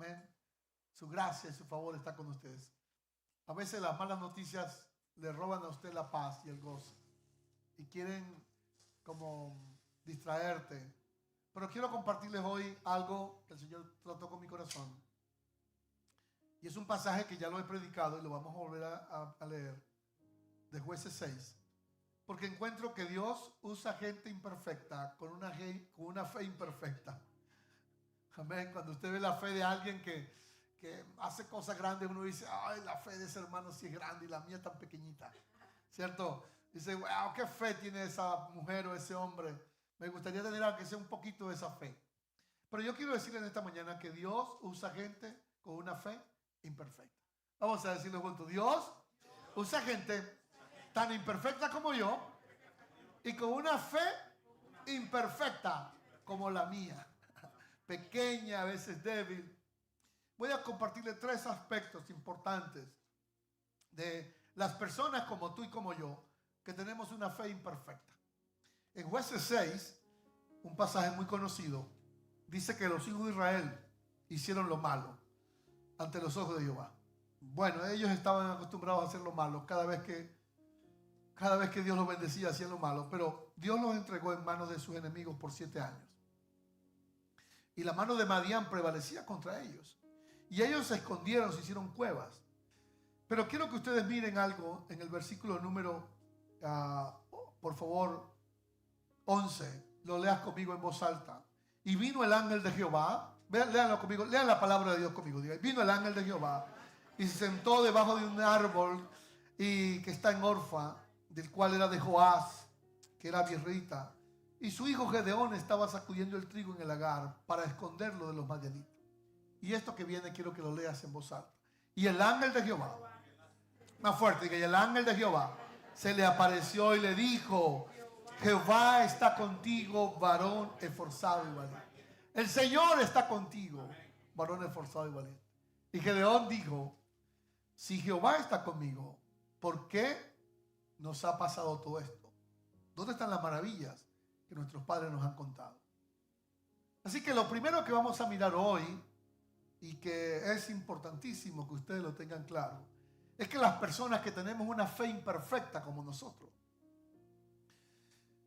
Amén. Su gracia y su favor está con ustedes. A veces las malas noticias le roban a usted la paz y el gozo. Y quieren como distraerte. Pero quiero compartirles hoy algo que el Señor trató con mi corazón. Y es un pasaje que ya lo he predicado y lo vamos a volver a leer. De Jueces 6. Porque encuentro que Dios usa gente imperfecta con una fe imperfecta. Amén. Cuando usted ve la fe de alguien que hace cosas grandes, uno dice, ay, la fe de ese hermano sí es grande y la mía es tan pequeñita. ¿Cierto? Dice, wow, qué fe tiene esa mujer o ese hombre. Me gustaría tener aunque sea un poquito de esa fe. Pero yo quiero decirle en esta mañana que Dios usa gente con una fe imperfecta. Vamos a decirlo juntos. Dios usa gente tan imperfecta como yo y con una fe imperfecta como la mía. Pequeña, a veces débil. Voy a compartirle 3 aspectos importantes de las personas como tú y como yo que tenemos una fe imperfecta. En Jueces 6, un pasaje muy conocido, dice que los hijos de Israel hicieron lo malo ante los ojos de Jehová. Bueno, ellos estaban acostumbrados a hacer lo malo. Cada vez que Dios los bendecía hacían lo malo, pero Dios los entregó en manos de sus enemigos por 7 años. Y la mano de Madián prevalecía contra ellos. Y ellos se escondieron, se hicieron cuevas. Pero quiero que ustedes miren algo en el versículo número, por favor, 11. Lo leas conmigo en voz alta. Y vino el ángel de Jehová. Léanlo conmigo, lean la palabra de Dios conmigo. Diga, vino el ángel de Jehová y se sentó debajo de un árbol y que está en Orfa, del cual era de Joás, que era birrita. Y su hijo Gedeón estaba sacudiendo el trigo en el lagar para esconderlo de los madianitas. Y esto que viene quiero que lo leas en voz alta. Y el ángel de Jehová, más fuerte, que el ángel de Jehová se le apareció y le dijo, Jehová está contigo, varón esforzado y valiente. El Señor está contigo, varón esforzado y valiente. Y Gedeón dijo, si Jehová está conmigo, ¿por qué nos ha pasado todo esto? ¿Dónde están las maravillas que nuestros padres nos han contado? Así que lo primero que vamos a mirar hoy, y que es importantísimo que ustedes lo tengan claro, es que las personas que tenemos una fe imperfecta como nosotros,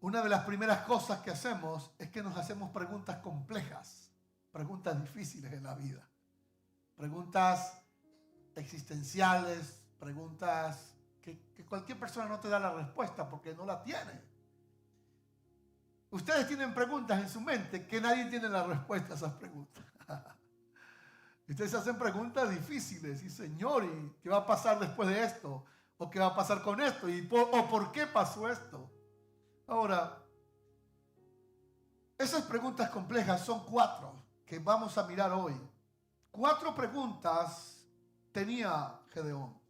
una de las primeras cosas que hacemos es que nos hacemos preguntas complejas, preguntas difíciles en la vida, preguntas existenciales, preguntas que cualquier persona no te da la respuesta porque no la tiene. Ustedes tienen preguntas en su mente que nadie tiene la respuesta a esas preguntas. Ustedes se hacen preguntas difíciles y Señor, ¿y qué va a pasar después de esto? ¿O qué va a pasar con esto? ¿O por qué pasó esto? Ahora, esas preguntas complejas son 4 que vamos a mirar hoy. 4 preguntas tenía Gedeón.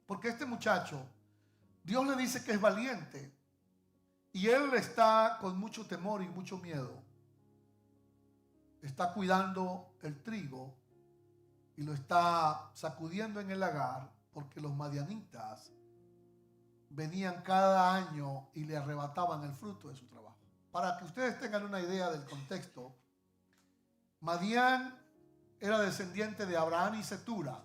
Porque este muchacho, Dios le dice que es valiente y él está con mucho temor y mucho miedo. Está cuidando el trigo y lo está sacudiendo en el lagar porque los madianitas venían cada año y le arrebataban el fruto de su trabajo. Para que ustedes tengan una idea del contexto, Madián era descendiente de Abraham y Cetura,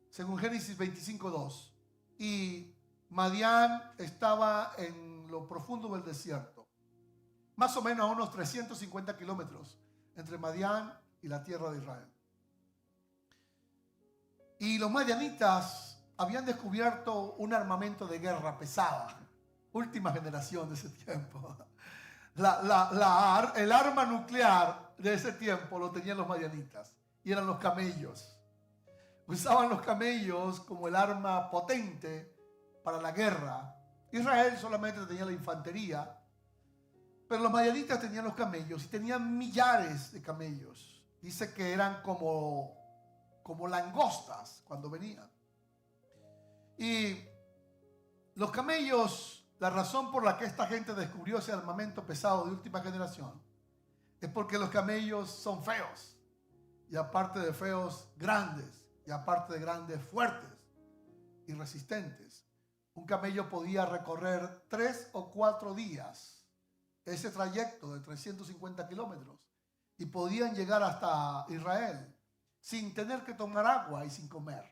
según Génesis 25:2. Y Madián estaba en lo profundo del desierto, más o menos a unos 350 kilómetros entre Madián y la tierra de Israel. Y los madianitas habían descubierto un armamento de guerra pesada, última generación de ese tiempo. El arma nuclear de ese tiempo lo tenían los madianitas y eran los camellos. Usaban los camellos como el arma potente para la guerra. Israel solamente tenía la infantería, pero los madianitas tenían los camellos y tenían millares de camellos. Dice que eran como langostas cuando venían. Y los camellos, la razón por la que esta gente descubrió ese armamento pesado de última generación es porque los camellos son feos, y aparte de feos, grandes, y aparte de grandes, fuertes y resistentes. Un camello podía recorrer 3 o 4 días ese trayecto de 350 kilómetros y podían llegar hasta Israel sin tener que tomar agua y sin comer.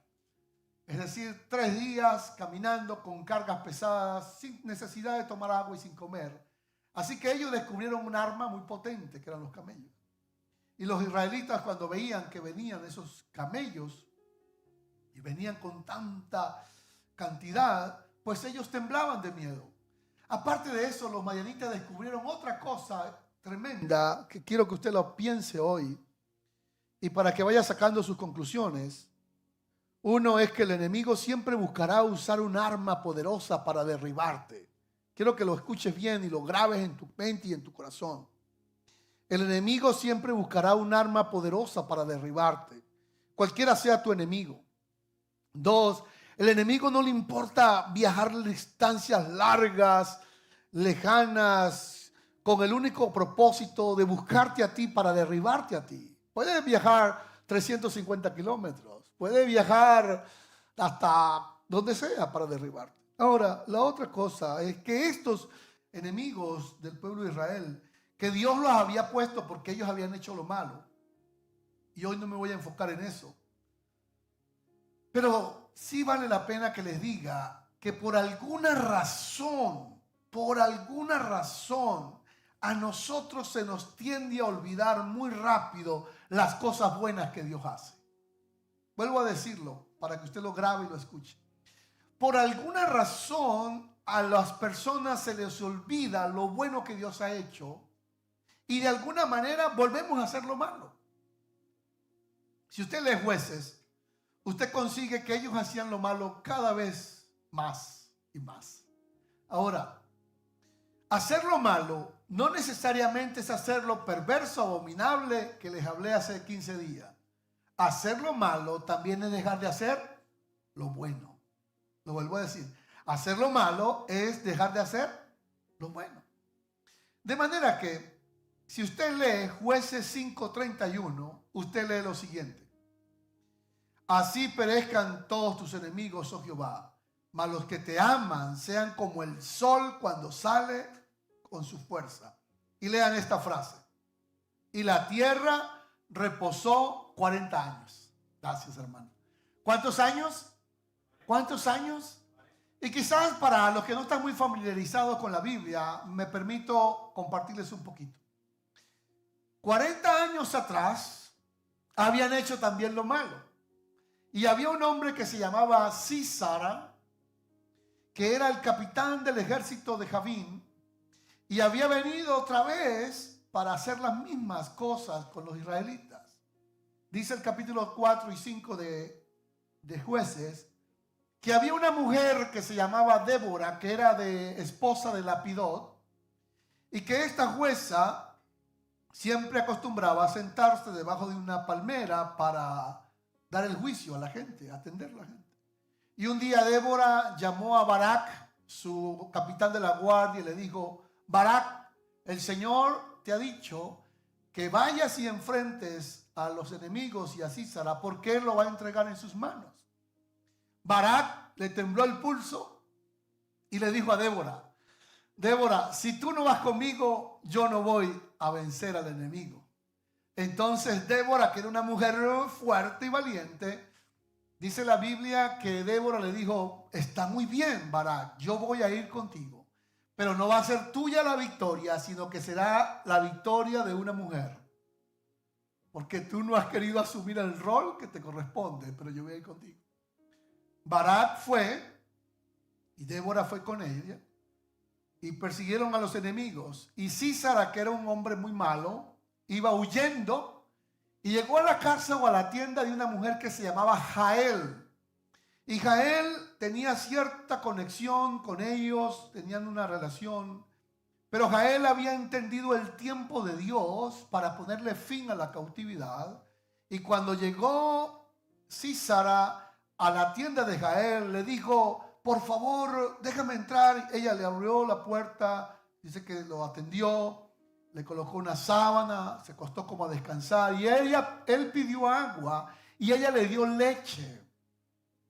Es decir, 3 días caminando con cargas pesadas, sin necesidad de tomar agua y sin comer. Así que ellos descubrieron un arma muy potente, que eran los camellos. Y los israelitas, cuando veían que venían esos camellos y venían con tanta cantidad, pues ellos temblaban de miedo. Aparte de eso, los madianitas descubrieron otra cosa tremenda que quiero que usted lo piense hoy y para que vaya sacando sus conclusiones. Uno es que el enemigo siempre buscará usar un arma poderosa para derribarte. Quiero que lo escuches bien y lo grabes en tu mente y en tu corazón. El enemigo siempre buscará un arma poderosa para derribarte, cualquiera sea tu enemigo. 2, el enemigo no le importa viajar distancias largas, lejanas, con el único propósito de buscarte a ti para derribarte a ti. Puede viajar 350 kilómetros, puede viajar hasta donde sea para derribarte. Ahora, la otra cosa es que estos enemigos del pueblo de Israel, que Dios los había puesto porque ellos habían hecho lo malo, y hoy no me voy a enfocar en eso, pero sí vale la pena que les diga que por alguna razón, a nosotros se nos tiende a olvidar muy rápido las cosas buenas que Dios hace. Vuelvo a decirlo para que usted lo grabe y lo escuche. Por alguna razón a las personas se les olvida lo bueno que Dios ha hecho y de alguna manera volvemos a hacer lo malo. Si usted lee Jueces, usted consigue que ellos hacían lo malo cada vez más y más. Ahora, hacer lo malo no necesariamente es hacer lo perverso, abominable que les hablé hace 15 días. Hacer lo malo también es dejar de hacer lo bueno. Lo vuelvo a decir. Hacer lo malo es dejar de hacer lo bueno. De manera que, si usted lee Jueces 5:31, usted lee lo siguiente. Así perezcan todos tus enemigos, oh Jehová, mas los que te aman sean como el sol cuando sale con su fuerza. Y lean esta frase. Y la tierra reposó 40 años. Gracias, hermano. ¿Cuántos años? ¿Cuántos años? Y quizás para los que no están muy familiarizados con la Biblia, me permito compartirles un poquito. 40 años atrás habían hecho también lo malo. Y había un hombre que se llamaba Sísara, que era el capitán del ejército de Javín, y había venido otra vez para hacer las mismas cosas con los israelitas. Dice el capítulo 4 y 5 de Jueces, que había una mujer que se llamaba Débora, que era de esposa de Lapidot, y que esta jueza siempre acostumbraba a sentarse debajo de una palmera para dar el juicio a la gente, atender a la gente. Y un día Débora llamó a Barak, su capitán de la guardia, y le dijo: Barak, el Señor te ha dicho que vayas y enfrentes a los enemigos y a Sísara, porque Él lo va a entregar en sus manos. Barak le tembló el pulso y le dijo a Débora: Débora, si tú no vas conmigo, yo no voy a vencer al enemigo. Entonces Débora, que era una mujer fuerte y valiente, dice la Biblia que Débora le dijo: está muy bien, Barak, yo voy a ir contigo, pero no va a ser tuya la victoria, sino que será la victoria de una mujer, porque tú no has querido asumir el rol que te corresponde, pero yo voy a ir contigo. Barak fue y Débora fue con ella y persiguieron a los enemigos. Y Sísara, que era un hombre muy malo, iba huyendo y llegó a la casa o a la tienda de una mujer que se llamaba Jael. Y Jael tenía cierta conexión con ellos, tenían una relación, pero Jael había entendido el tiempo de Dios para ponerle fin a la cautividad. Y cuando llegó Sísara a la tienda de Jael, le dijo: por favor, déjame entrar. Ella le abrió la puerta, dice que lo atendió, le colocó una sábana, se acostó como a descansar, y él pidió agua y ella le dio leche.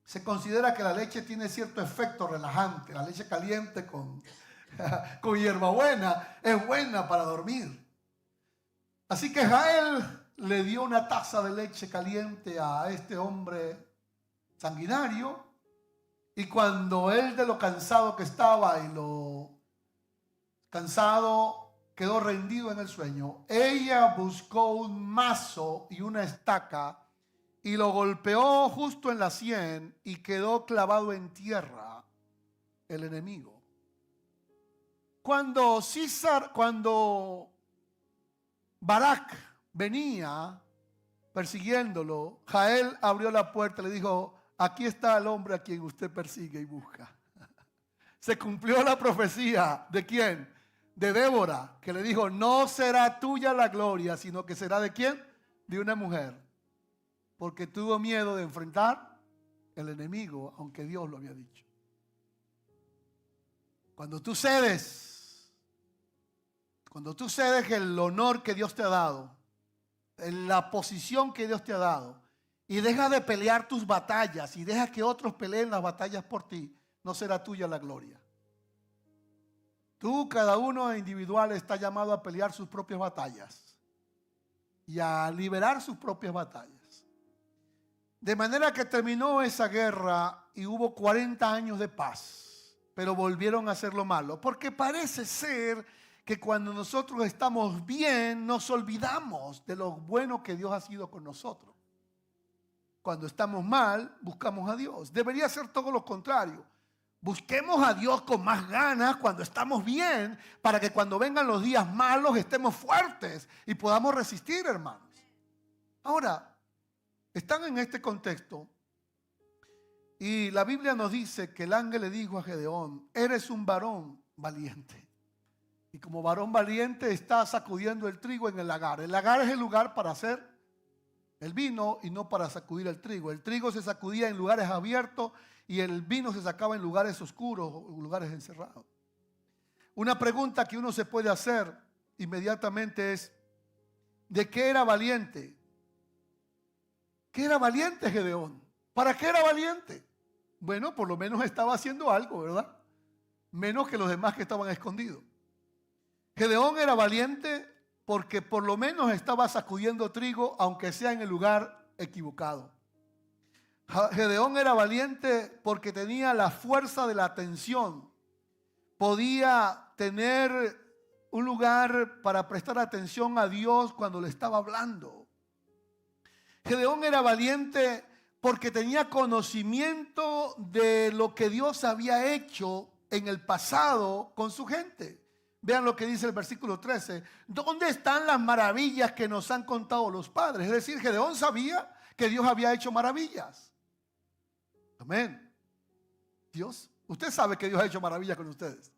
Se considera que la leche tiene cierto efecto relajante. La leche caliente con hierbabuena es buena para dormir. Así que Jael le dio una taza de leche caliente a este hombre sanguinario, y cuando él, de lo cansado que estaba y lo cansado, quedó rendido en el sueño, ella buscó un mazo y una estaca y lo golpeó justo en la sien y quedó clavado en tierra el enemigo. Cuando Barak venía persiguiéndolo, Jael abrió la puerta y le dijo: aquí está el hombre a quien usted persigue y busca. Se cumplió la profecía. ¿De quién? De Débora, que le dijo: no será tuya la gloria, sino que será ¿de quién? De una mujer. Porque tuvo miedo de enfrentar el enemigo, aunque Dios lo había dicho. Cuando tú cedes el honor que Dios te ha dado, en la posición que Dios te ha dado, y dejas de pelear tus batallas y dejas que otros peleen las batallas por ti, no será tuya la gloria. Tú, cada uno individual, está llamado a pelear sus propias batallas y a liberar sus propias batallas. De manera que terminó esa guerra y hubo 40 años de paz, pero volvieron a hacer lo malo, porque parece ser que cuando nosotros estamos bien nos olvidamos de lo bueno que Dios ha sido con nosotros. Cuando estamos mal, buscamos a Dios. Debería ser todo lo contrario. Busquemos a Dios con más ganas cuando estamos bien, para que cuando vengan los días malos estemos fuertes y podamos resistir, hermanos. Ahora, están en este contexto y la Biblia nos dice que el ángel le dijo a Gedeón: eres un varón valiente. Y como varón valiente está sacudiendo el trigo en el lagar. El lagar es el lugar para hacer el vino y no para sacudir el trigo. El trigo se sacudía en lugares abiertos y el vino se sacaba en lugares oscuros, lugares encerrados. Una pregunta que uno se puede hacer inmediatamente es: ¿de qué era valiente? ¿Qué era valiente Gedeón? ¿Para qué era valiente? Bueno, por lo menos estaba haciendo algo, ¿verdad? Menos que los demás que estaban escondidos. Gedeón era valiente porque por lo menos estaba sacudiendo trigo, aunque sea en el lugar equivocado. Gedeón era valiente porque tenía la fuerza de la atención. Podía tener un lugar para prestar atención a Dios cuando le estaba hablando. Gedeón era valiente porque tenía conocimiento de lo que Dios había hecho en el pasado con su gente. Vean lo que dice el versículo 13. ¿Dónde están las maravillas que nos han contado los padres? Es decir, Gedeón sabía que Dios había hecho maravillas. Amén. Dios, usted sabe que Dios ha hecho maravillas con ustedes.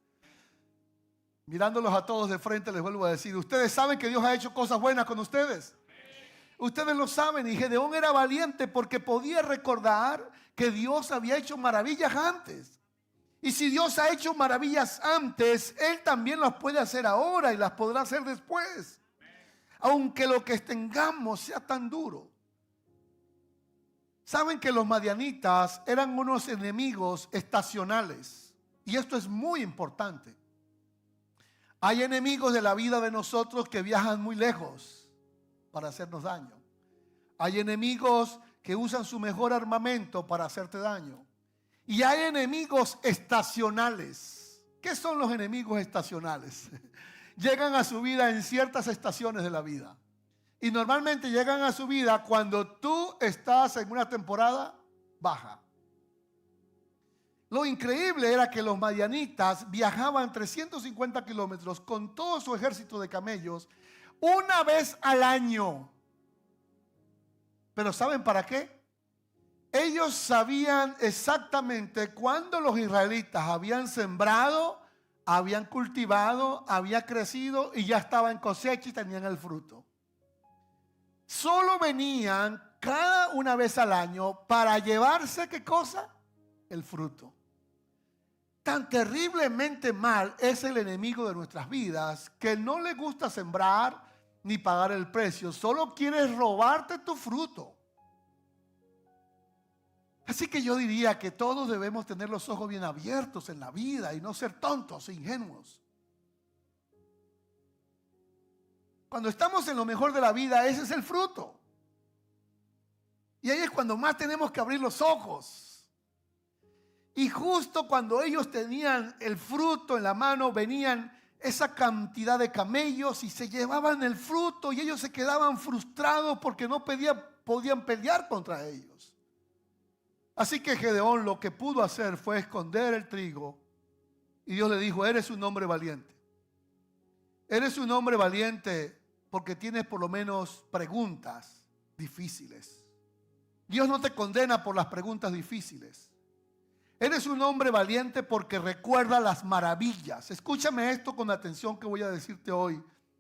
Mirándolos a todos de frente les vuelvo a decir: ustedes saben que Dios ha hecho cosas buenas con ustedes. Ustedes lo saben. Y Gedeón era valiente porque podía recordar que Dios había hecho maravillas antes. Y si Dios ha hecho maravillas antes, Él también las puede hacer ahora y las podrá hacer después. Aunque lo que tengamos sea tan duro. Saben que los madianitas eran unos enemigos estacionales. Y esto es muy importante. Hay enemigos de la vida de nosotros que viajan muy lejos para hacernos daño. Hay enemigos que usan su mejor armamento para hacerte daño. Y hay enemigos estacionales. ¿Qué son los enemigos estacionales? Llegan a su vida en ciertas estaciones de la vida. Y normalmente llegan a su vida cuando tú estás en una temporada baja. Lo increíble era que los madianitas viajaban 350 kilómetros con todo su ejército de camellos una vez al año. Pero ¿saben para qué? Ellos sabían exactamente cuándo los israelitas habían sembrado, habían cultivado, había crecido y ya estaba en cosecha y tenían el fruto. Solo venían cada una vez al año para llevarse, ¿qué cosa? El fruto. Tan terriblemente mal es el enemigo de nuestras vidas que no le gusta sembrar ni pagar el precio, solo quiere robarte tu fruto. Así que yo diría que todos debemos tener los ojos bien abiertos en la vida y no ser tontos e ingenuos. Cuando estamos en lo mejor de la vida, ese es el fruto. Y ahí es cuando más tenemos que abrir los ojos. Y justo cuando ellos tenían el fruto en la mano, venían esa cantidad de camellos y se llevaban el fruto y ellos se quedaban frustrados porque no podían pelear contra ellos. Así que Gedeón lo que pudo hacer fue esconder el trigo y Dios le dijo: eres un hombre valiente. Eres un hombre valiente porque tienes por lo menos preguntas difíciles. Dios no te condena por las preguntas difíciles. Eres un hombre valiente porque recuerda las maravillas. Escúchame esto con atención que voy a decirte hoy.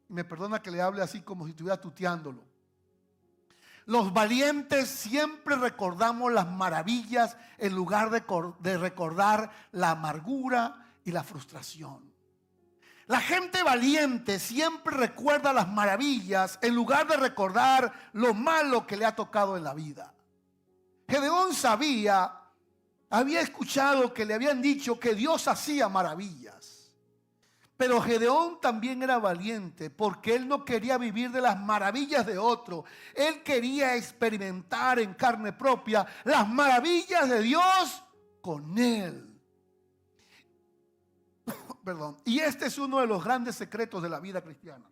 Y me perdona que le hable así como si estuviera tuteándolo. Los valientes siempre recordamos las maravillas en lugar de recordar la amargura y la frustración. La gente valiente siempre recuerda las maravillas en lugar de recordar lo malo que le ha tocado en la vida. Gedeón había escuchado que le habían dicho que Dios hacía maravillas. Pero Gedeón también era valiente porque él no quería vivir de las maravillas de otro. Él quería experimentar en carne propia las maravillas de Dios con él. Perdón. Y este es uno de los grandes secretos de la vida cristiana.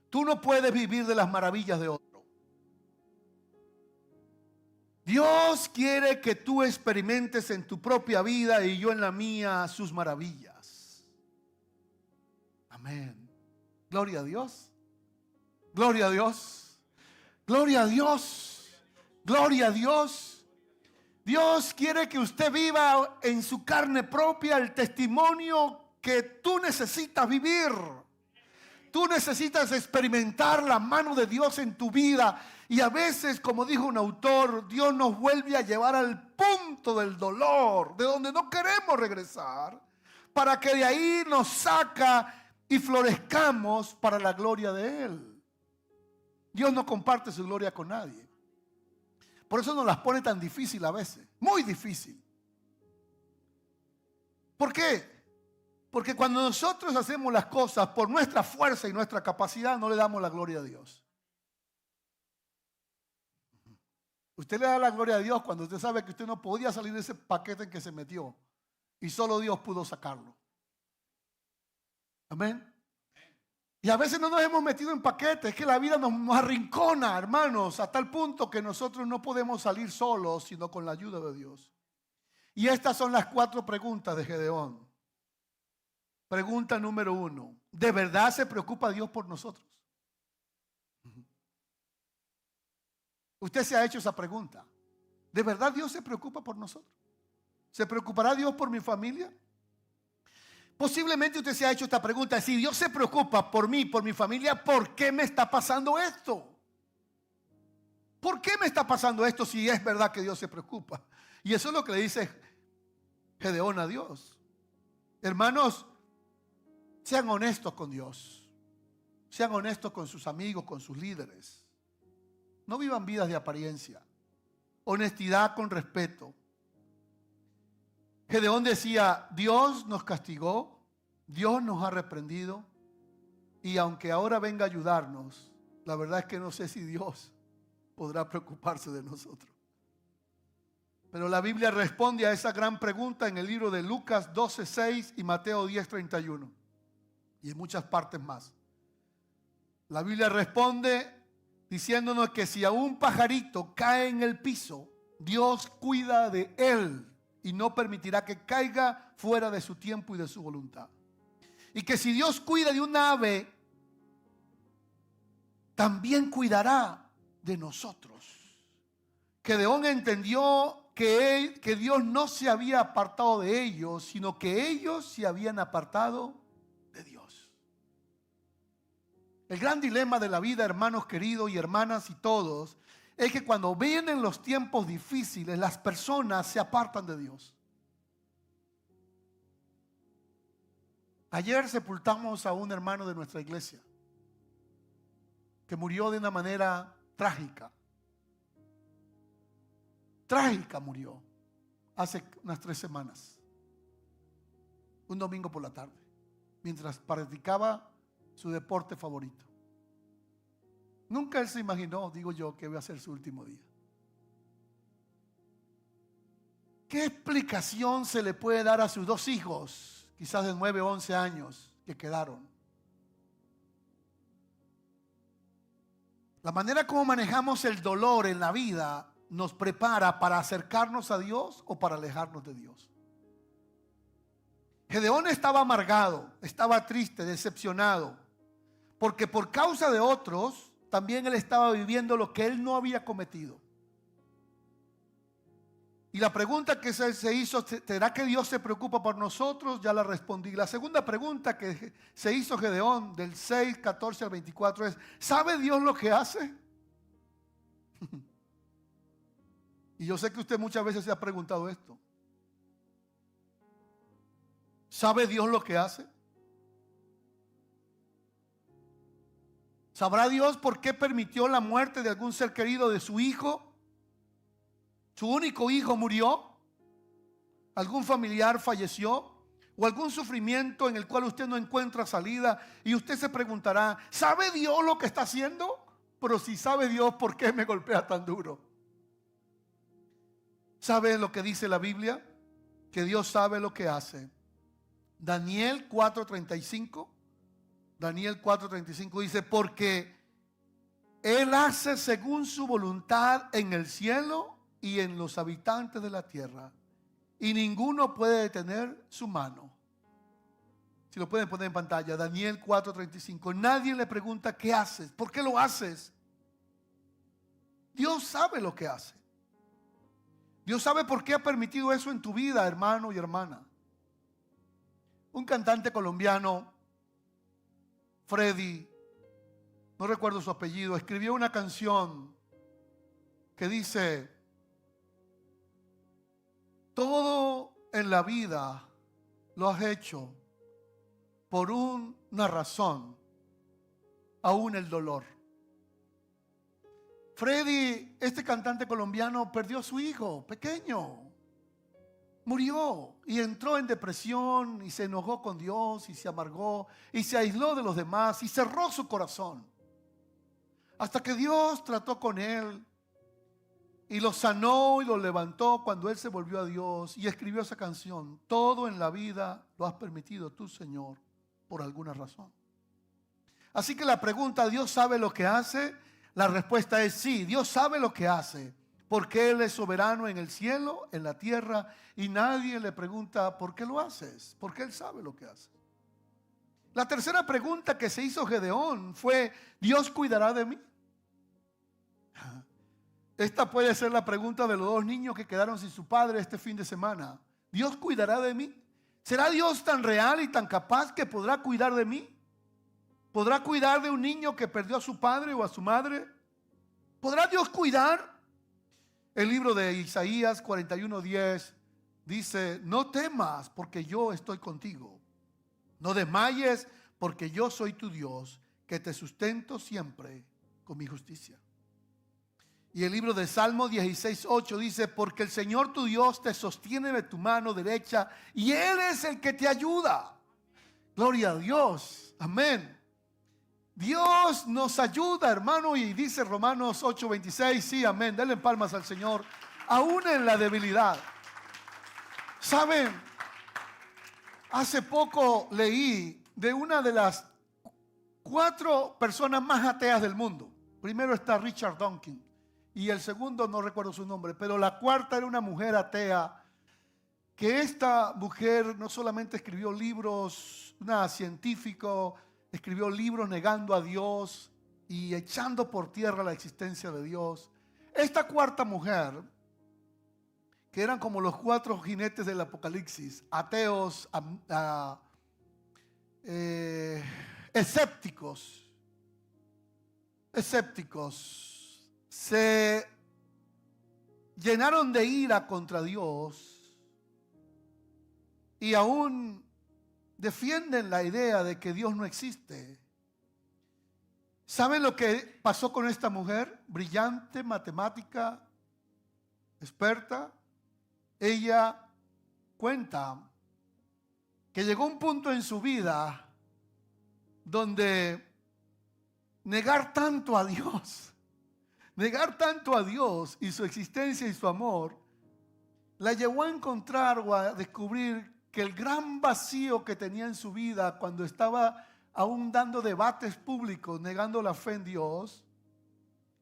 Tú no puedes vivir de las maravillas de otro. Dios quiere que tú experimentes en tu propia vida y yo en la mía sus maravillas. Amén. Gloria a Dios. Gloria a Dios. Gloria a Dios. Gloria a Dios. Dios quiere que usted viva en su carne propia el testimonio que tú necesitas vivir. Tú necesitas experimentar la mano de Dios en tu vida. Y a veces, como dijo un autor, Dios nos vuelve a llevar al punto del dolor, de donde no queremos regresar, para que de ahí nos saca y florezcamos para la gloria de Él. Dios no comparte su gloria con nadie. Por eso nos las pone tan difícil a veces, muy difícil. ¿Por qué? Porque cuando nosotros hacemos las cosas por nuestra fuerza y nuestra capacidad, no le damos la gloria a Dios. Usted le da la gloria a Dios cuando usted sabe que usted no podía salir de ese paquete en que se metió y solo Dios pudo sacarlo. Amén. Y a veces no nos hemos metido en paquetes, es que la vida nos arrincona, hermanos, a tal punto que nosotros no podemos salir solos, sino con la ayuda de Dios. Y estas son las 4 preguntas de Gedeón. Pregunta número 1. ¿De verdad se preocupa Dios por nosotros? Usted se ha hecho esa pregunta. ¿De verdad Dios se preocupa por nosotros? ¿Se preocupará Dios por mi familia? Posiblemente usted se ha hecho esta pregunta. Si Dios se preocupa por mí, por mi familia, ¿por qué me está pasando esto? ¿Por qué me está pasando esto si es verdad que Dios se preocupa? Y eso es lo que le dice Gedeón a Dios. Hermanos, sean honestos con Dios. Sean honestos con sus amigos, con sus líderes. No vivan vidas de apariencia. Honestidad con respeto. Gedeón decía: Dios nos castigó, Dios nos ha reprendido, y aunque ahora venga a ayudarnos, la verdad es que no sé si Dios podrá preocuparse de nosotros. Pero la Biblia responde a esa gran pregunta en el libro de Lucas 12:6 y Mateo 10:31 y en muchas partes más. La Biblia responde diciéndonos que si a un pajarito cae en el piso, Dios cuida de él y no permitirá que caiga fuera de su tiempo y de su voluntad. Y que si Dios cuida de un ave, también cuidará de nosotros. Gedeón entendió que Dios no se había apartado de ellos, sino que ellos se habían apartado de Dios. El gran dilema de la vida, hermanos queridos y hermanas y todos, es que cuando vienen los tiempos difíciles, las personas se apartan de Dios. Ayer sepultamos a un hermano de nuestra iglesia que murió de una manera trágica. Trágica murió hace unas 3 semanas. Un domingo por la tarde, mientras practicaba su deporte favorito. Nunca él se imaginó, digo yo, que iba a ser su último día. ¿Qué explicación se le puede dar a sus dos hijos, quizás de 9 o 11 años, que quedaron? La manera como manejamos el dolor en la vida nos prepara para acercarnos a Dios o para alejarnos de Dios. Gedeón estaba amargado, estaba triste, decepcionado, porque por causa de otros también él estaba viviendo lo que él no había cometido. Y la pregunta que se hizo, ¿será que Dios se preocupa por nosotros? Ya la respondí. La segunda pregunta que se hizo Gedeón del 6, 14 al 24 es, ¿sabe Dios lo que hace? Y yo sé que usted muchas veces se ha preguntado esto. ¿Sabe Dios lo que hace? ¿Sabrá Dios por qué permitió la muerte de algún ser querido de su hijo? ¿Su único hijo murió? ¿Algún familiar falleció? ¿O algún sufrimiento en el cual usted no encuentra salida? Y usted se preguntará, ¿sabe Dios lo que está haciendo? Pero si sabe Dios, ¿por qué me golpea tan duro? ¿Sabe lo que dice la Biblia? Que Dios sabe lo que hace. Daniel 4:35. Daniel 4:35 dice, porque Él hace según su voluntad en el cielo y en los habitantes de la tierra, y ninguno puede detener su mano. Si lo pueden poner en pantalla, Daniel 4:35. Nadie le pregunta qué haces, por qué lo haces. Dios sabe lo que hace. Dios sabe por qué ha permitido eso en tu vida, hermano y hermana. Un cantante colombiano, Freddy, no recuerdo su apellido, escribió una canción que dice, todo en la vida lo has hecho por una razón, aún el dolor. Freddy, este cantante colombiano, perdió a su hijo pequeño. Murió y entró en depresión y se enojó con Dios y se amargó y se aisló de los demás y cerró su corazón. Hasta que Dios trató con él y lo sanó y lo levantó cuando él se volvió a Dios y escribió esa canción. Todo en la vida lo has permitido tú, Señor, por alguna razón. Así que la pregunta, ¿Dios sabe lo que hace? La respuesta es sí, Dios sabe lo que hace. Porque Él es soberano en el cielo, en la tierra, y nadie le pregunta ¿por qué lo haces? Porque Él sabe lo que hace. La tercera pregunta que se hizo Gedeón fue, ¿Dios cuidará de mí? Esta puede ser la pregunta de los dos niños que quedaron sin su padre este fin de semana. ¿Dios cuidará de mí? ¿Será Dios tan real y tan capaz que podrá cuidar de mí? ¿Podrá cuidar de un niño que perdió a su padre o a su madre? ¿Podrá Dios cuidar? El libro de Isaías 41:10 dice, no temas porque yo estoy contigo. No desmayes porque yo soy tu Dios, que te sustento siempre con mi justicia. Y el libro de Salmo 16:8 dice, porque el Señor tu Dios te sostiene de tu mano derecha y Él es el que te ayuda. Gloria a Dios. Amén. Dios nos ayuda, hermano, y dice Romanos 8:26, sí, amén, denle palmas al Señor, aún en la debilidad. ¿Saben? Hace poco leí de una de las 4 personas más ateas del mundo. Primero está Richard Dawkins y el segundo no recuerdo su nombre, pero la cuarta era una mujer atea, que esta mujer no solamente escribió libros, una científico, escribió libros negando a Dios y echando por tierra la existencia de Dios. Esta cuarta mujer, que eran como los 4 jinetes del Apocalipsis, ateos, escépticos, se llenaron de ira contra Dios y aún defienden la idea de que Dios no existe. ¿Saben lo que pasó con esta mujer? Brillante, matemática, experta. Ella cuenta que llegó un punto en su vida donde negar tanto a Dios y su existencia y su amor, la llevó a encontrar o a descubrir que el gran vacío que tenía en su vida cuando estaba aún dando debates públicos, negando la fe en Dios,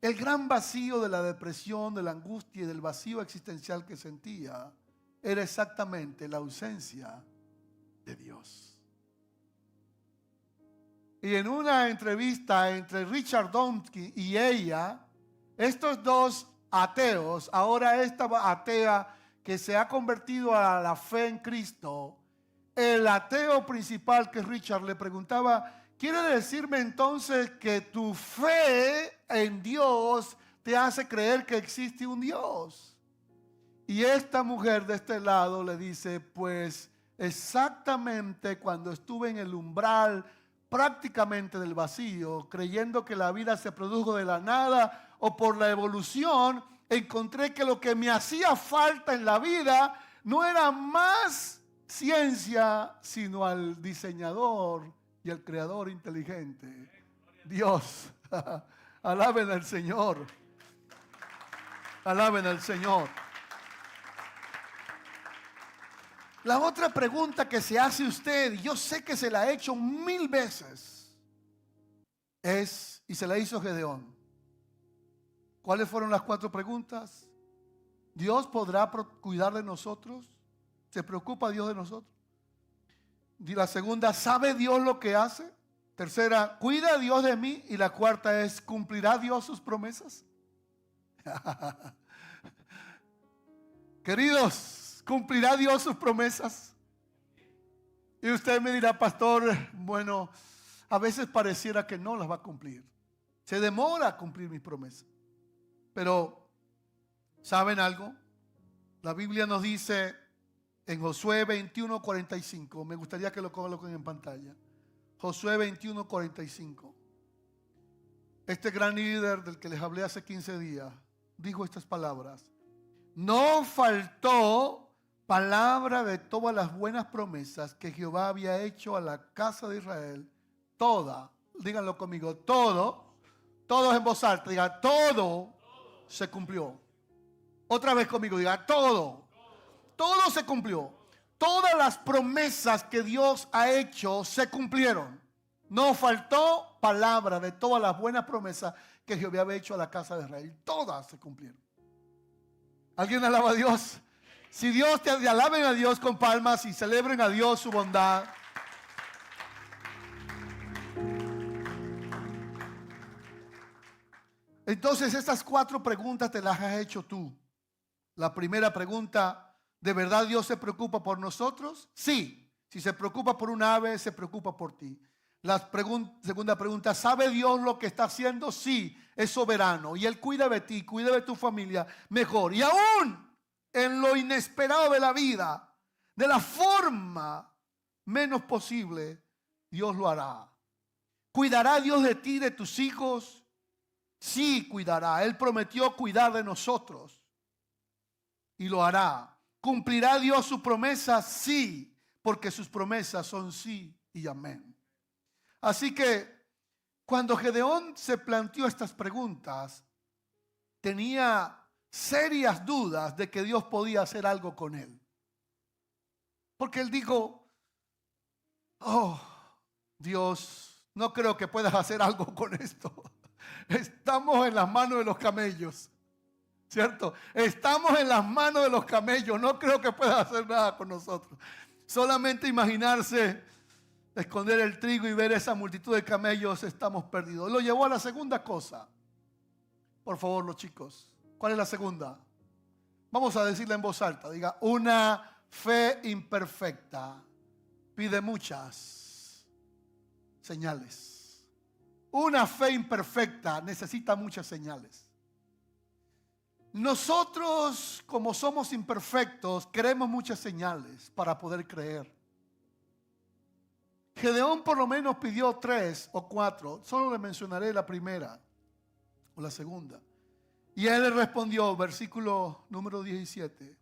el gran vacío de la depresión, de la angustia y del vacío existencial que sentía, era exactamente la ausencia de Dios. Y en una entrevista entre Richard Dawkins y ella, estos dos ateos, ahora esta atea que se ha convertido a la fe en Cristo, el ateo principal, que es Richard, le preguntaba: ¿quiere decirme entonces que tu fe en Dios te hace creer que existe un Dios? Y esta mujer de este lado le dice: pues exactamente cuando estuve en el umbral prácticamente del vacío, creyendo que la vida se produjo de la nada o por la evolución, encontré que lo que me hacía falta en la vida no era más ciencia, sino al diseñador y al creador inteligente, Dios. Alaben al Señor. Alaben al Señor. La otra pregunta que se hace usted, yo sé que se la ha hecho 1000 veces, y se la hizo Gedeón. ¿Cuáles fueron las 4 preguntas? ¿Dios podrá cuidar de nosotros? ¿Se preocupa Dios de nosotros? Y la segunda, ¿sabe Dios lo que hace? Tercera, ¿cuida Dios de mí? Y la cuarta es, ¿cumplirá Dios sus promesas? Queridos, ¿cumplirá Dios sus promesas? Y usted me dirá: pastor, bueno, a veces pareciera que no las va a cumplir. Se demora a cumplir mis promesas. Pero, ¿saben algo? La Biblia nos dice en Josué 21:45, me gustaría que lo coloquen en pantalla. Josué 21:45. Este gran líder del que les hablé hace 15 días dijo estas palabras: no faltó palabra de todas las buenas promesas que Jehová había hecho a la casa de Israel. Toda, díganlo conmigo, todos en voz alta, diga, todo se cumplió. Otra vez conmigo, diga, todo se cumplió. Todas las promesas que Dios ha hecho se cumplieron. No faltó palabra de todas las buenas promesas que Jehová había hecho a la casa de Israel. Todas se cumplieron. ¿Alguien alaba a Dios? Si Dios te alaben a Dios con palmas y celebren a Dios su bondad. Entonces estas 4 preguntas te las has hecho tú. La primera pregunta: ¿de verdad Dios se preocupa por nosotros? Sí. Si se preocupa por un ave, se preocupa por ti. La segunda pregunta: ¿sabe Dios lo que está haciendo? Sí, es soberano y Él cuida de ti, cuida de tu familia mejor. Y aún en lo inesperado de la vida, de la forma menos posible, Dios lo hará. ¿Cuidará Dios de ti, de tus hijos? Sí, cuidará. Él prometió cuidar de nosotros y lo hará. ¿Cumplirá Dios sus promesas? Sí, porque sus promesas son sí y amén. Así que cuando Gedeón se planteó estas preguntas, tenía serias dudas de que Dios podía hacer algo con él. Porque él dijo: oh, Dios, no creo que puedas hacer algo con esto. Estamos en las manos de los camellos, ¿cierto? Estamos en las manos de los camellos. No creo que puedas hacer nada con nosotros. Solamente imaginarse esconder el trigo y ver esa multitud de camellos, estamos perdidos. Lo llevó a la segunda cosa. Por favor, los chicos, ¿cuál es la segunda? Vamos a decirla en voz alta. Diga: una fe imperfecta pide muchas señales. Una fe imperfecta necesita muchas señales. Nosotros, como somos imperfectos, queremos muchas señales para poder creer. Gedeón por lo menos pidió 3 o 4. Solo le mencionaré la primera o la segunda. Y él le respondió, versículo número 17: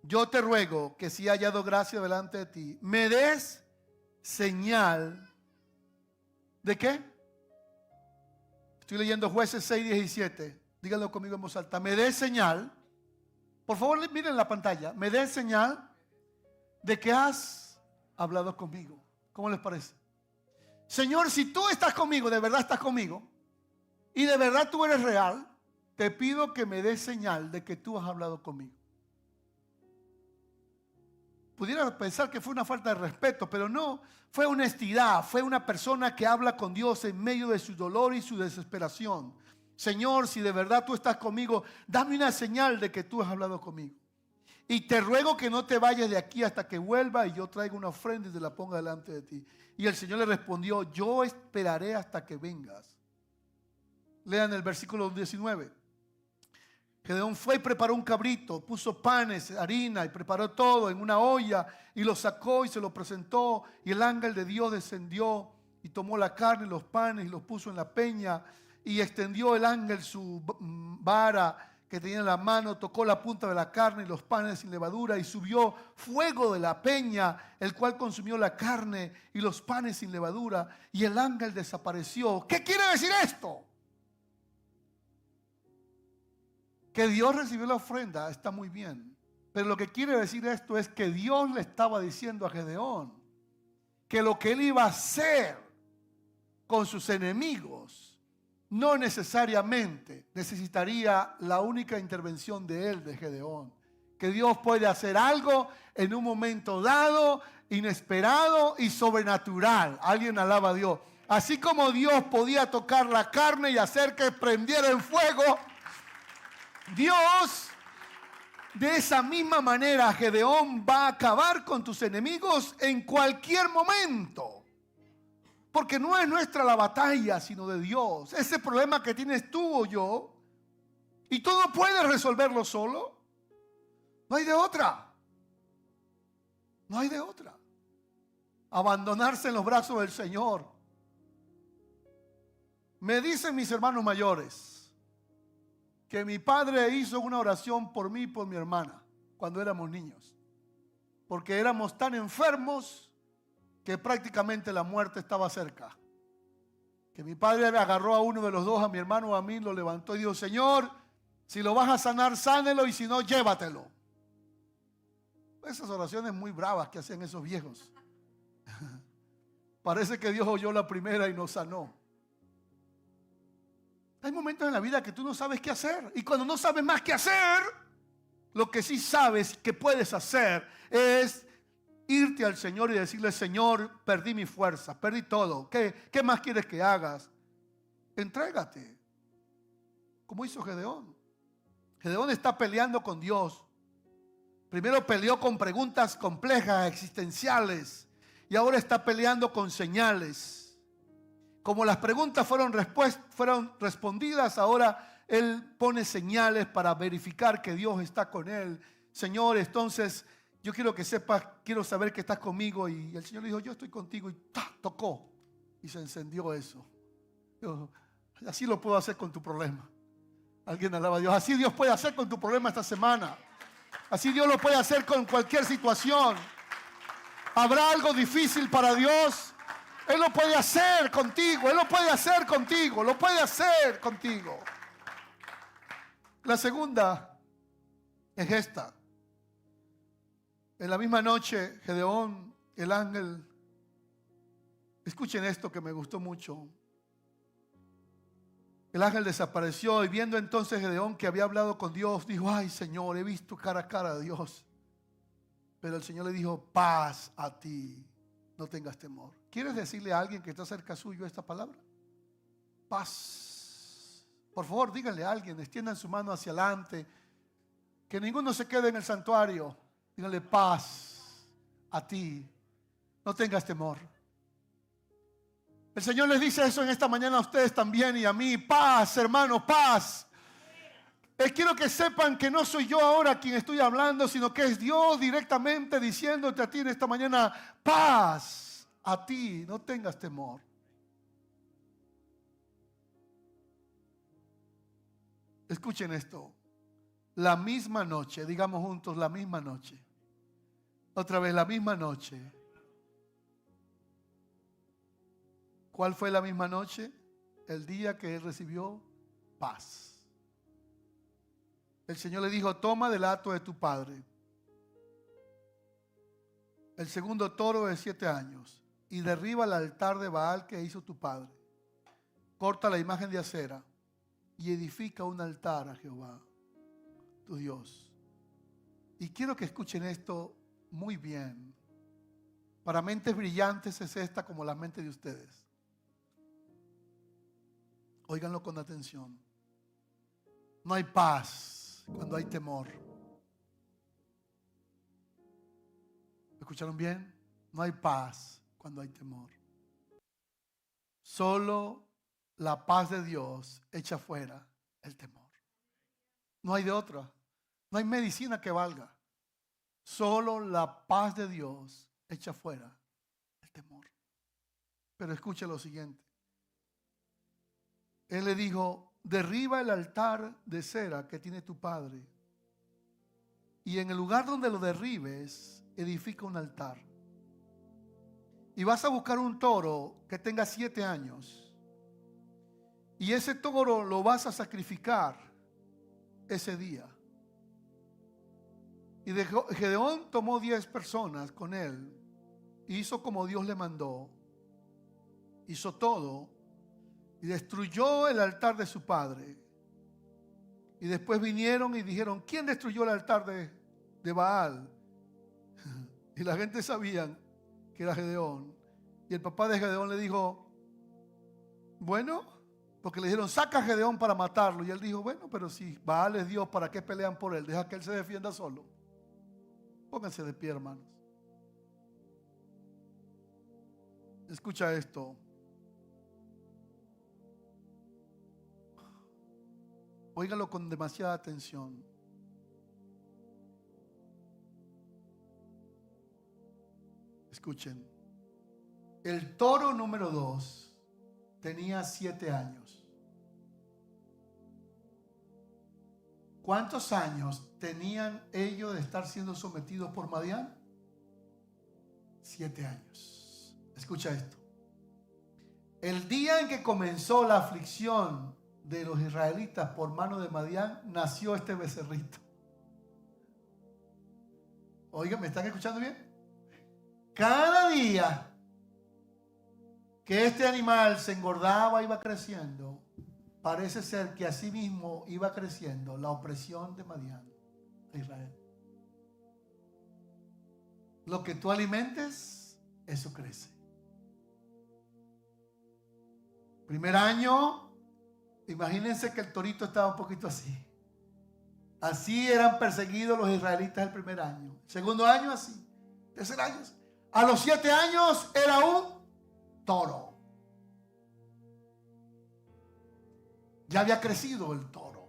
yo te ruego que si he hallado gracia delante de ti, me des señal ¿de qué? Estoy leyendo Jueces 6:17. Díganlo conmigo en voz alta. Me dé señal. Por favor, miren la pantalla. Me dé señal de que has hablado conmigo. ¿Cómo les parece? Señor, si tú estás conmigo, de verdad estás conmigo, y de verdad tú eres real, te pido que me des señal de que tú has hablado conmigo. Pudiera pensar que fue una falta de respeto, pero no, fue honestidad, fue una persona que habla con Dios en medio de su dolor y su desesperación. Señor, si de verdad tú estás conmigo, dame una señal de que tú has hablado conmigo. Y te ruego que no te vayas de aquí hasta que vuelva y yo traiga una ofrenda y te la ponga delante de ti. Y el Señor le respondió, yo esperaré hasta que vengas. Lean el versículo 19. Gedeón fue y preparó un cabrito, puso panes, harina y preparó todo en una olla y lo sacó y se lo presentó. Y el ángel de Dios descendió y tomó la carne y los panes y los puso en la peña. Y extendió el ángel su vara que tenía en la mano, tocó la punta de la carne y los panes sin levadura y subió fuego de la peña, el cual consumió la carne y los panes sin levadura y el ángel desapareció. ¿Qué quiere decir esto? Que Dios recibió la ofrenda, está muy bien. Pero lo que quiere decir esto es que Dios le estaba diciendo a Gedeón que lo que él iba a hacer con sus enemigos no necesariamente necesitaría la única intervención de él, de Gedeón. Que Dios puede hacer algo en un momento dado, inesperado y sobrenatural. Alguien alaba a Dios. Así como Dios podía tocar la carne y hacer que prendiera en fuego, Dios, de esa misma manera, Gedeón va a acabar con tus enemigos en cualquier momento. Porque no es nuestra la batalla, sino de Dios. Ese problema que tienes tú o yo, y tú no puedes resolverlo solo, no hay de otra. No hay de otra. Abandonarse en los brazos del Señor. Me dicen mis hermanos mayores que mi padre hizo una oración por mí y por mi hermana cuando éramos niños. Porque éramos tan enfermos que prácticamente la muerte estaba cerca. Que mi padre agarró a uno de los dos, a mi hermano o a mí, lo levantó y dijo, Señor, si lo vas a sanar, sánelo, y si no, llévatelo. Esas oraciones muy bravas que hacían esos viejos. Parece que Dios oyó la primera y nos sanó. Hay momentos en la vida que tú no sabes qué hacer. Y cuando no sabes más qué hacer, lo que sí sabes que puedes hacer es irte al Señor y decirle, Señor, perdí mi fuerza, perdí todo. ¿Qué más quieres que hagas? Entrégate. Como hizo Gedeón. Gedeón está peleando con Dios. Primero peleó con preguntas complejas, existenciales. Y ahora está peleando con señales. Como las preguntas fueron respondidas, ahora él pone señales para verificar que Dios está con él. Señor, entonces yo quiero que sepas, quiero saber que estás conmigo. Y el Señor le dijo, yo estoy contigo. Y tocó. Y se encendió eso. Dijo, así lo puedo hacer con tu problema. Alguien alaba a Dios. Así Dios puede hacer con tu problema esta semana. Así Dios lo puede hacer con cualquier situación. ¿Habrá algo difícil para Dios? Él lo puede hacer contigo. Él lo puede hacer contigo. Lo puede hacer contigo. La segunda es esta. En la misma noche, Gedeón, el ángel, escuchen esto que me gustó mucho. El ángel desapareció y viendo entonces Gedeón que había hablado con Dios, dijo, ay Señor, he visto cara a cara a Dios. Pero el Señor le dijo, paz a ti, no tengas temor. ¿Quieres decirle a alguien que está cerca suyo esta palabra? Paz. Por favor, díganle a alguien, extiendan su mano hacia adelante, que ninguno se quede en el santuario. Díganle paz a ti, no tengas temor. El Señor les dice eso en esta mañana a ustedes también y a mí. Paz, hermano, paz. Quiero que sepan que no soy yo ahora quien estoy hablando, sino que es Dios directamente diciéndote a ti en esta mañana, paz a ti, no tengas temor. Escuchen esto. La misma noche, digamos juntos, la misma noche. Otra vez, la misma noche. ¿Cuál fue la misma noche? El día que él recibió paz. El Señor le dijo: toma del hato de tu padre el segundo toro de 7 años y derriba el altar de Baal que hizo tu padre. Corta la imagen de acera y edifica un altar a Jehová, tu Dios. Y quiero que escuchen esto muy bien. Para mentes brillantes es esta como la mente de ustedes. Óiganlo con atención. No hay paz cuando hay temor. ¿Escucharon bien? No hay paz cuando hay temor. Solo la paz de Dios echa fuera el temor. No hay de otra. No hay medicina que valga. Solo la paz de Dios echa fuera el temor. Pero escuche lo siguiente. Él le dijo: derriba el altar de cera que tiene tu padre, y en el lugar donde lo derribes, edifica un altar. Y vas a buscar un toro que tenga 7 años. Y ese toro lo vas a sacrificar ese día. Y Gedeón tomó 10 personas con él. Hizo como Dios le mandó. Hizo todo. Y destruyó el altar de su padre. Y después vinieron y dijeron: ¿quién destruyó el altar de Baal? Y la gente sabía que era Gedeón. Y el papá de Gedeón le dijo: bueno, porque le dijeron: saca a Gedeón para matarlo. Y él dijo: bueno, pero si Baal es Dios, ¿para qué pelean por él? Deja que él se defienda solo. Pónganse de pie, hermanos. Escucha esto. Óigalo con demasiada atención. Escuchen. El toro número 2 tenía 7 años. ¿Cuántos años tenían ellos de estar siendo sometidos por Madián? 7 años. Escucha esto. El día en que comenzó la aflicción de los israelitas por mano de Madián, nació este becerrito. Oigan, ¿me están escuchando bien? Cada día que este animal se engordaba, iba creciendo, parece ser que así mismo iba creciendo la opresión de Madián a Israel. Lo que tú alimentes, eso crece. Primer año, imagínense que el torito estaba un poquito así. Así eran perseguidos los israelitas el primer año. Segundo año así. Tercer año así. A los 7 años era un toro. Ya había crecido el toro.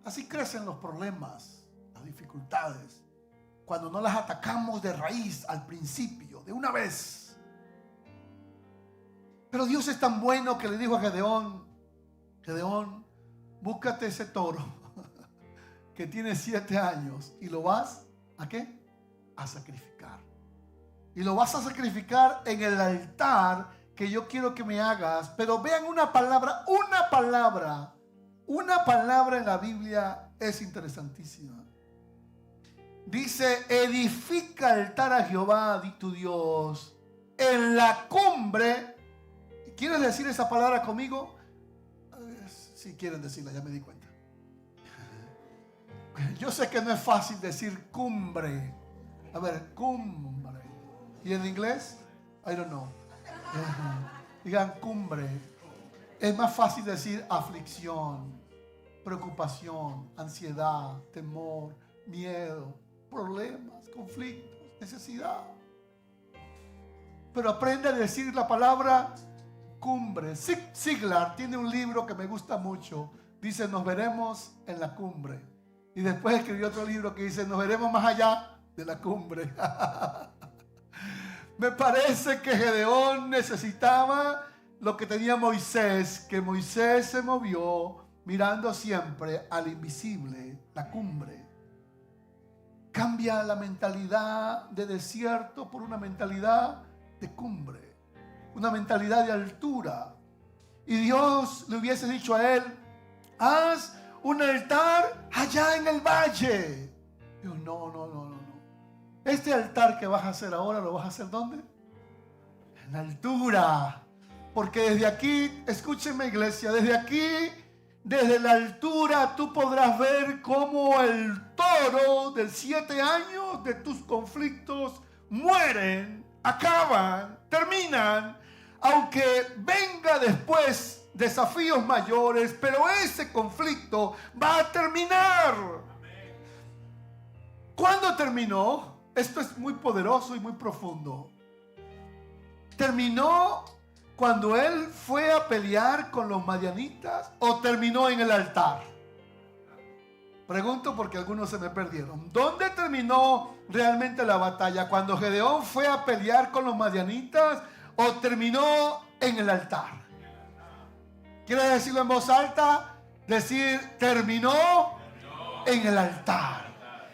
Así crecen los problemas, las dificultades, cuando no las atacamos de raíz al principio, de una vez. Pero Dios es tan bueno que le dijo a Gedeón: Gedeón, búscate ese toro que tiene 7 años y lo vas ¿a qué? A sacrificar. Y lo vas a sacrificar en el altar que yo quiero que me hagas. Pero vean una palabra en la Biblia es interesantísima. Dice: edifica altar a Jehová tu Dios en la cumbre. ¿Quieres decir esa palabra conmigo? Si quieren decirla, ya me di cuenta. Yo sé que no es fácil decir cumbre. A ver, cumbre. ¿Y en inglés? I don't know. Digan cumbre. Es más fácil decir aflicción, preocupación, ansiedad, temor, miedo, problemas, conflictos, necesidad. Pero aprende a decir la palabra cumbre. Zig Ziglar tiene un libro que me gusta mucho. Dice: nos veremos en la cumbre. Y después escribió otro libro que dice: nos veremos más allá de la cumbre. Me parece que Gedeón necesitaba lo que tenía Moisés, que Moisés se movió mirando siempre al invisible, la cumbre. Cambia la mentalidad de desierto por una mentalidad de cumbre. una mentalidad de altura. Y Dios le hubiese dicho a él: haz un altar allá en el valle. Dijo: no. Este altar que vas a hacer ahora, ¿lo vas a hacer dónde? En altura. Porque desde aquí, escúcheme, iglesia, desde aquí, desde la altura, tú podrás ver cómo el toro de 7 años de tus conflictos mueren, acaban, terminan, aunque venga después desafíos mayores, pero ese conflicto va a terminar. ¿Cuándo terminó? Esto es muy poderoso y muy profundo. ¿Terminó cuando él fue a pelear con los madianitas o terminó en el altar? Pregunto porque algunos se me perdieron. ¿Dónde terminó realmente la batalla? ¿Cuando Gedeón fue a pelear con los madianitas o terminó en el altar? ¿Quieres decirlo en voz alta? Decir: terminó en el altar.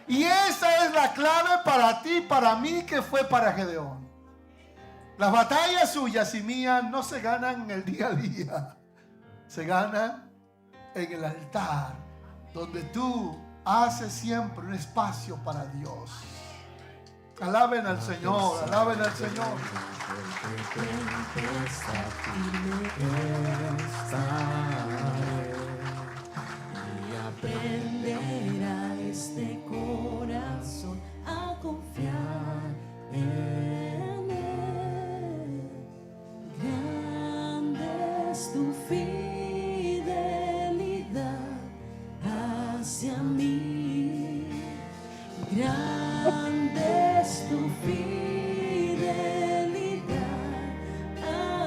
Y esa es la clave para ti, para mí, que fue para Gedeón. Las batallas suyas y mías no se ganan en el día a día. Se ganan en el altar, donde tú haces siempre un espacio para Dios. Alaben al Señor, alaben al Señor. Y aprenderá este corazón a confiar en Él. Grande es tu fidelidad hacia mí. Grande es tu fidelidad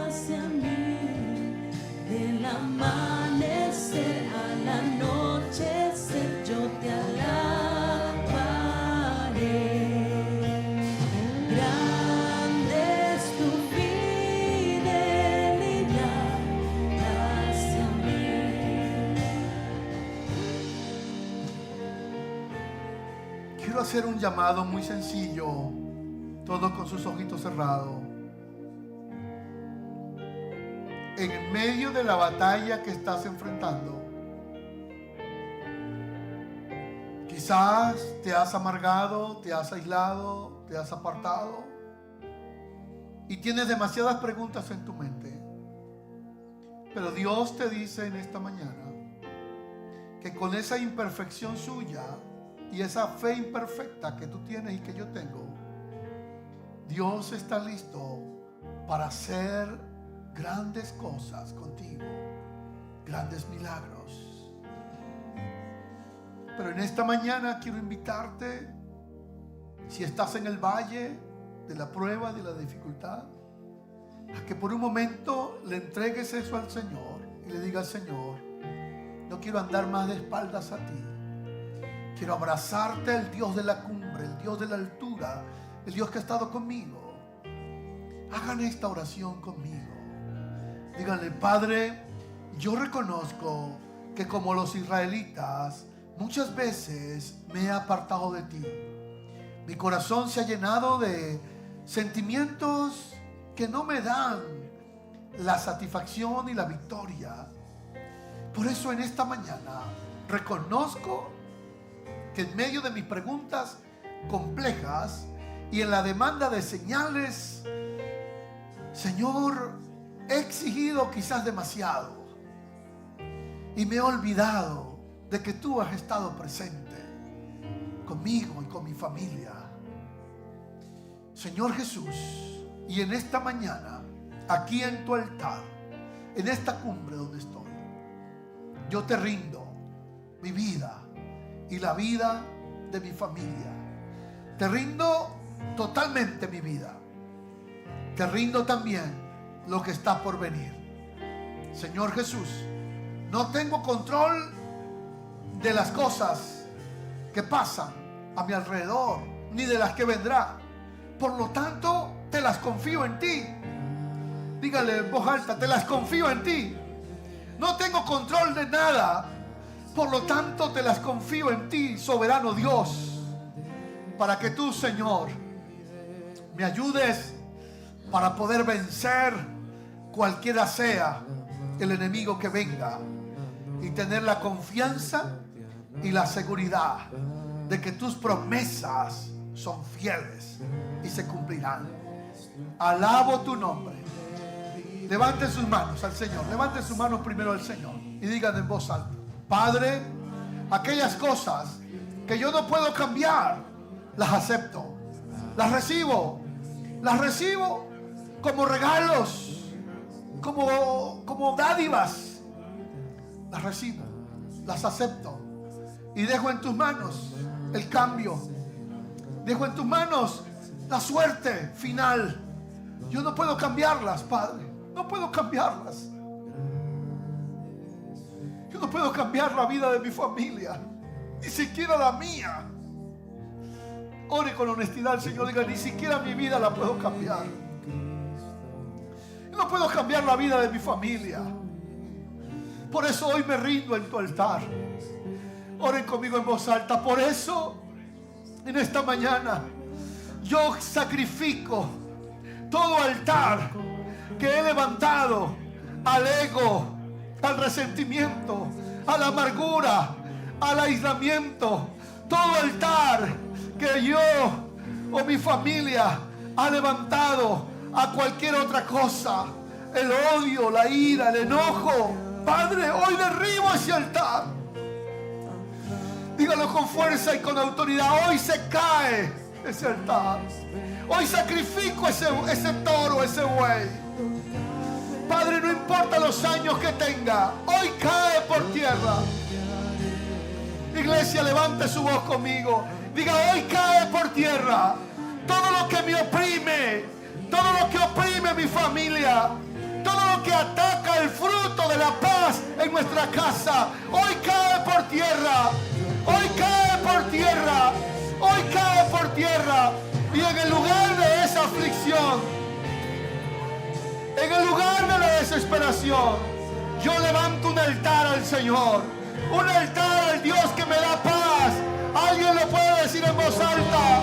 hacia mí. Del amanecer al anochecer yo te alabaré. Grande es tu fidelidad hacia mí. Quiero hacer un llamado muy sencillo, todos con sus ojitos cerrados. En medio de la batalla que estás enfrentando, quizás te has amargado, te has aislado, te has apartado y tienes demasiadas preguntas en tu mente. Pero Dios te dice en esta mañana que con esa imperfección suya y esa fe imperfecta que tú tienes y que yo tengo, Dios está listo para hacer grandes cosas contigo, grandes milagros. Pero en esta mañana quiero invitarte, si estás en el valle de la prueba, de la dificultad, a que por un momento le entregues eso al Señor y le digas: Señor, no quiero andar más de espaldas a ti. Quiero abrazarte, el Dios de la cumbre, el Dios de la altura, el Dios que ha estado conmigo. Hagan esta oración conmigo. Díganle: Padre, yo reconozco que como los israelitas muchas veces me he apartado de ti. Mi corazón se ha llenado de sentimientos que no me dan la satisfacción y la victoria. Por eso en esta mañana reconozco que en medio de mis preguntas complejas y en la demanda de señales, Señor, he exigido quizás demasiado y me he olvidado de que tú has estado presente conmigo y con mi familia. Señor Jesús, y en esta mañana, aquí en tu altar, en esta cumbre donde estoy, yo te rindo mi vida y la vida de mi familia. Te rindo totalmente mi vida. Te rindo también lo que está por venir. Señor Jesús, no tengo control de las cosas que pasan a mi alrededor, ni de las que vendrán. Por lo tanto, te las confío en ti. Dígale en voz alta: te las confío en ti. No tengo control de nada. Por lo tanto, te las confío en ti, soberano Dios, para que tú, Señor, me ayudes para poder vencer cualquiera sea el enemigo que venga, y tener la confianza y la seguridad de que tus promesas son fieles y se cumplirán. Alabo tu nombre. Levanten sus manos al Señor. Levanten sus manos primero al Señor y digan en voz alta: Padre, aquellas cosas que yo no puedo cambiar, las acepto, las recibo como regalos, como dádivas. Las recibo, las acepto y dejo en tus manos el cambio. Dejo en tus manos la suerte final. Yo no puedo cambiarlas, Padre. No puedo cambiarlas. Yo no puedo cambiar la vida de mi familia, ni siquiera la mía. Ore con honestidad al Señor. Diga: ni siquiera mi vida la puedo cambiar. Yo no puedo cambiar la vida de mi familia. Por eso hoy me rindo en tu altar. Oren conmigo en voz alta. Por eso en esta mañana yo sacrifico todo altar que he levantado al ego, al resentimiento, a la amargura, al aislamiento. Todo altar que yo o mi familia ha levantado a cualquier otra cosa, el odio, la ira, el enojo. Padre, hoy derribo ese altar. Dígalo con fuerza y con autoridad. Hoy se cae ese altar. Hoy sacrifico ese toro, ese buey. Padre, no importa los años que tenga, hoy cae por tierra. Iglesia, levante su voz conmigo. Diga: hoy cae por tierra todo lo que me oprime, todo lo que oprime mi familia, todo lo que ataca el fruto de la paz en nuestra casa. Hoy cae por tierra. Hoy cae por tierra. Hoy cae por tierra. Y en el lugar de esa aflicción, en el lugar de la desesperación, yo levanto un altar al Señor. Un altar al Dios que me da paz. Alguien lo puede decir en voz alta.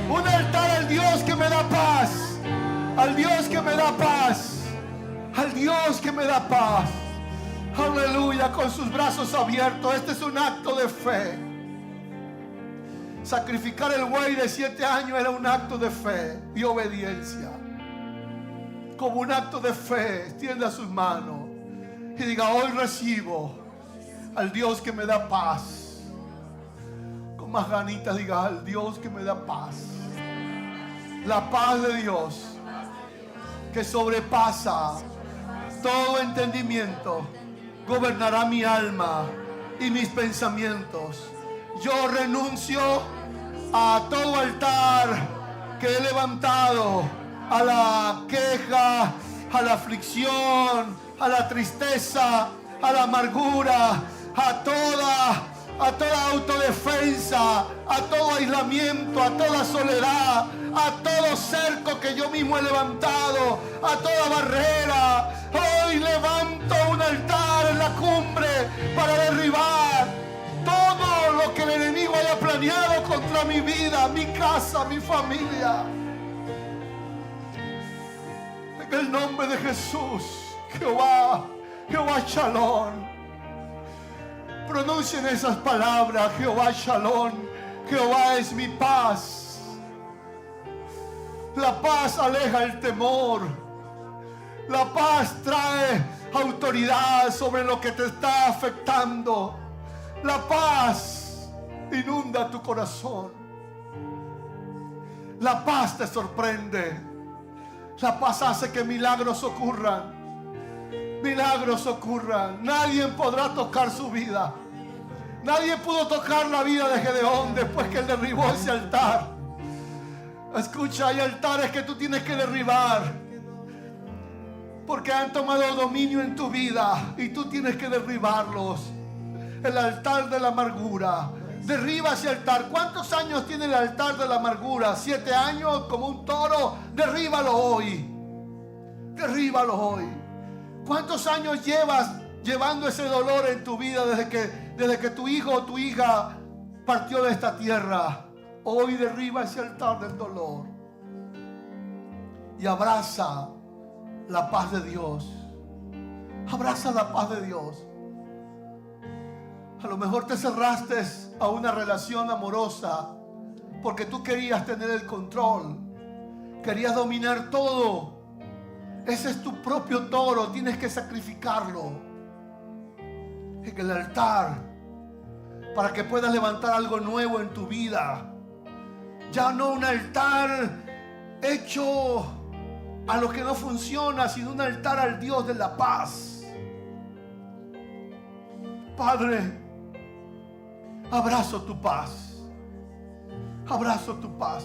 Un altar al Dios que me da paz. Al Dios que me da paz. Al Dios que me da paz. Aleluya, con sus brazos abiertos. Este es un acto de fe. Sacrificar el buey de 7 años era un acto de fe y obediencia. Como un acto de fe, extienda sus manos y diga: hoy recibo al Dios que me da paz. Con más ganitas diga: al Dios que me da paz. La paz de Dios que sobrepasa todo entendimiento gobernará mi alma y mis pensamientos. Yo renuncio a todo altar que he levantado, a la queja, a la aflicción, a la tristeza, a la amargura, a toda autodefensa, a todo aislamiento, a toda soledad, a todo cerco que yo mismo he levantado, a toda barrera. Hoy levanto un altar en la cumbre para derribar todo lo que el enemigo haya planeado contra mi vida, mi casa, mi familia. En el nombre de Jesús, Jehová Shalom. Pronuncien esas palabras: Jehová Shalom. Jehová es mi paz. La paz aleja el temor. La paz trae autoridad sobre lo que te está afectando. La paz inunda tu corazón. La paz te sorprende. La paz hace que milagros ocurran. Milagros ocurran. Nadie podrá tocar su vida. Nadie pudo tocar la vida de Gedeón después que él derribó ese altar. Escucha, hay altares que tú tienes que derribar porque han tomado dominio en tu vida y tú tienes que derribarlos. El altar de la amargura. Derriba ese altar. ¿Cuántos años tiene el altar de la amargura? 7 años, como un toro. Derríbalo hoy. Derríbalo hoy. ¿Cuántos años llevas llevando ese dolor en tu vida desde que tu hijo o tu hija partió de esta tierra? Hoy derriba ese altar del dolor y abraza la paz de Dios. Abraza la paz de Dios. A lo mejor te cerraste a una relación amorosa porque tú querías tener el control, querías dominar todo. Ese es tu propio toro, tienes que sacrificarlo en el altar para que puedas levantar algo nuevo en tu vida. Ya no un altar hecho a lo que no funciona, sino un altar al Dios de la paz. Padre, abrazo tu paz. Abrazo tu paz.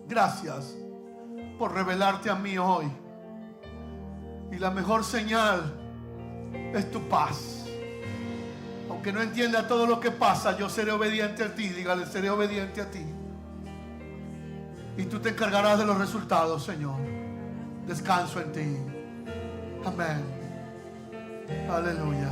Gracias por revelarte a mí hoy. Y la mejor señal es tu paz. Aunque no entienda todo lo que pasa, yo seré obediente a ti. Dígale, seré obediente a ti. Y tú te encargarás de los resultados, Señor. Descanso en ti. Amén. Aleluya.